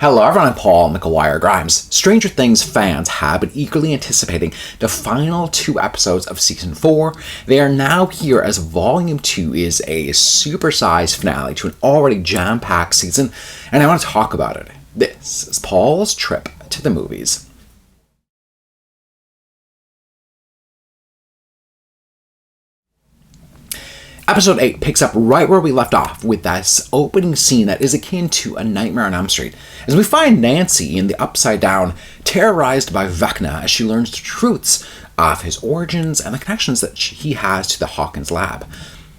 Hello everyone, I'm Paul McGuire-Grimes. Stranger Things fans have been eagerly anticipating the final 2 episodes of Season 4. They are now here as Volume 2 is a supersized finale to an already jam-packed season, and I want to talk about it. This is Paul's trip to the movies. Episode 8 picks up right where we left off with this opening scene that is akin to A Nightmare on Elm Street, as we find Nancy in the Upside Down terrorized by Vecna as she learns the truths of his origins and the connections that he has to the Hawkins lab.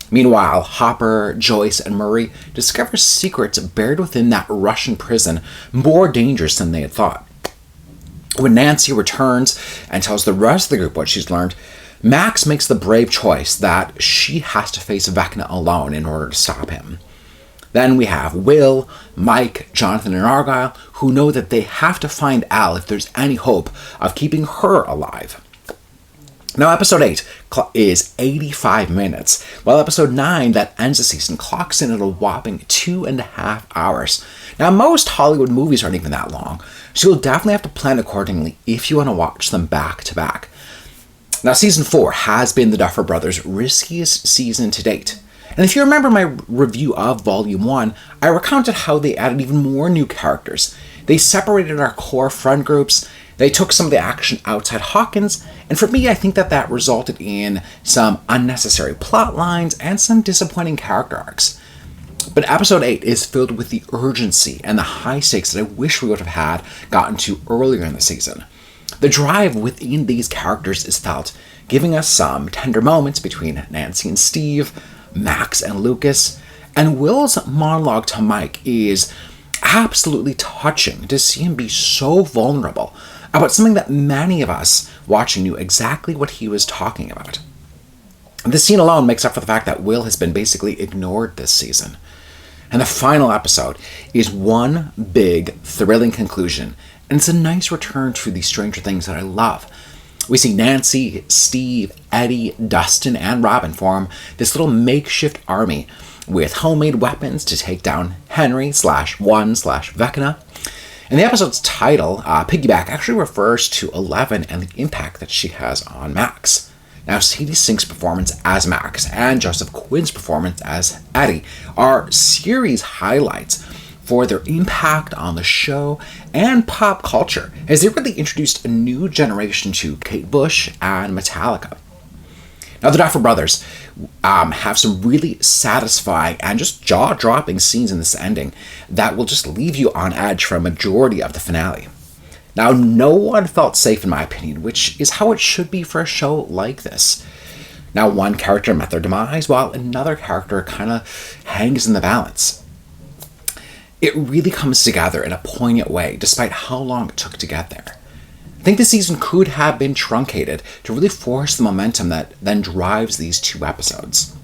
Meanwhile, Hopper, Joyce, and Murray discover secrets buried within that Russian prison more dangerous than they had thought. When Nancy returns and tells the rest of the group what she's learned, Max makes the brave choice that she has to face Vecna alone in order to stop him. Then we have Will, Mike, Jonathan, and Argyle, who know that they have to find Al if there's any hope of keeping her alive. Now, episode 8 is 85 minutes, while episode 9, that ends the season, clocks in at a whopping 2.5 hours. Now, most Hollywood movies aren't even that long, so you'll definitely have to plan accordingly if you want to watch them back to back. Now, Season 4 has been the Duffer Brothers' riskiest season to date. And if you remember my review of Volume 1, I recounted how they added even more new characters. They separated our core friend groups, they took some of the action outside Hawkins, and for me, I think that resulted in some unnecessary plot lines and some disappointing character arcs. But Episode 8 is filled with the urgency and the high stakes that I wish we would have had gotten to earlier in the season. The drive within these characters is felt, giving us some tender moments between Nancy and Steve, Max and Lucas, and Will's monologue to Mike is absolutely touching to see him be so vulnerable about something that many of us watching knew exactly what he was talking about. This scene alone makes up for the fact that Will has been basically ignored this season. And the final episode is one big, thrilling conclusion, and it's a nice return to the Stranger Things that I love. We see Nancy, Steve, Eddie, Dustin, and Robin form this little makeshift army with homemade weapons to take down Henry/Vecna. And the episode's title, Piggyback, actually refers to Eleven and the impact that she has on Max. Now, Sadie Sink's performance as Max and Joseph Quinn's performance as Eddie are series highlights for their impact on the show and pop culture, as they really introduced a new generation to Kate Bush and Metallica. Now, the Duffer Brothers have some really satisfying and just jaw-dropping scenes in this ending that will just leave you on edge for a majority of the finale. Now, no one felt safe in my opinion, which is how it should be for a show like this. Now, one character met their demise, while another character kind of hangs in the balance. It really comes together in a poignant way, despite how long it took to get there. I think the season could have been truncated to really force the momentum that then drives these 2 episodes.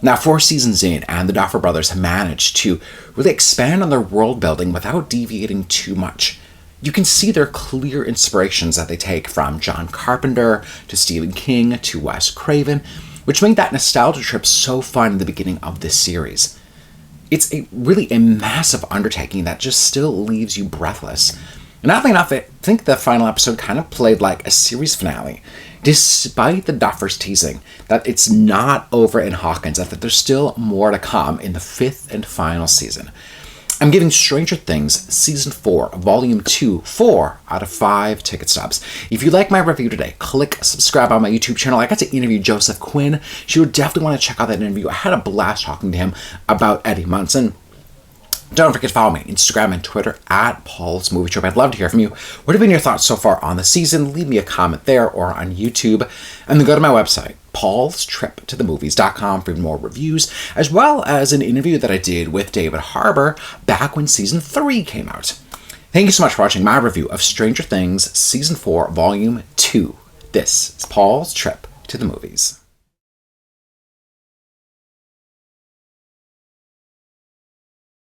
Now, 4 seasons in, and the Duffer Brothers have managed to really expand on their world building without deviating too much. You can see their clear inspirations that they take from John Carpenter to Stephen King to Wes Craven, which made that nostalgia trip so fun in the beginning of this series. It's really a massive undertaking that just still leaves you breathless. And oddly enough, I think the final episode kind of played like a series finale, despite the Duffers teasing that it's not over in Hawkins, and that there's still more to come in the 5th and final season. I'm giving Stranger Things Season 4, Volume 2, 4 out of 5 ticket stubs. If you like my review today, click subscribe on my YouTube channel. I got to interview Joseph Quinn, so you would definitely want to check out that interview. I had a blast talking to him about Eddie Munson. Don't forget to follow me on Instagram and Twitter at Paul's Movie Trip. I'd love to hear from you. What have been your thoughts so far on the season? Leave me a comment there or on YouTube. And then go to my website, paulstriptothemovies.com, for even more reviews, as well as an interview that I did with David Harbour back when Season 3 came out. Thank you so much for watching my review of Stranger Things Season 4, Volume 2. This is Paul's Trip to the Movies.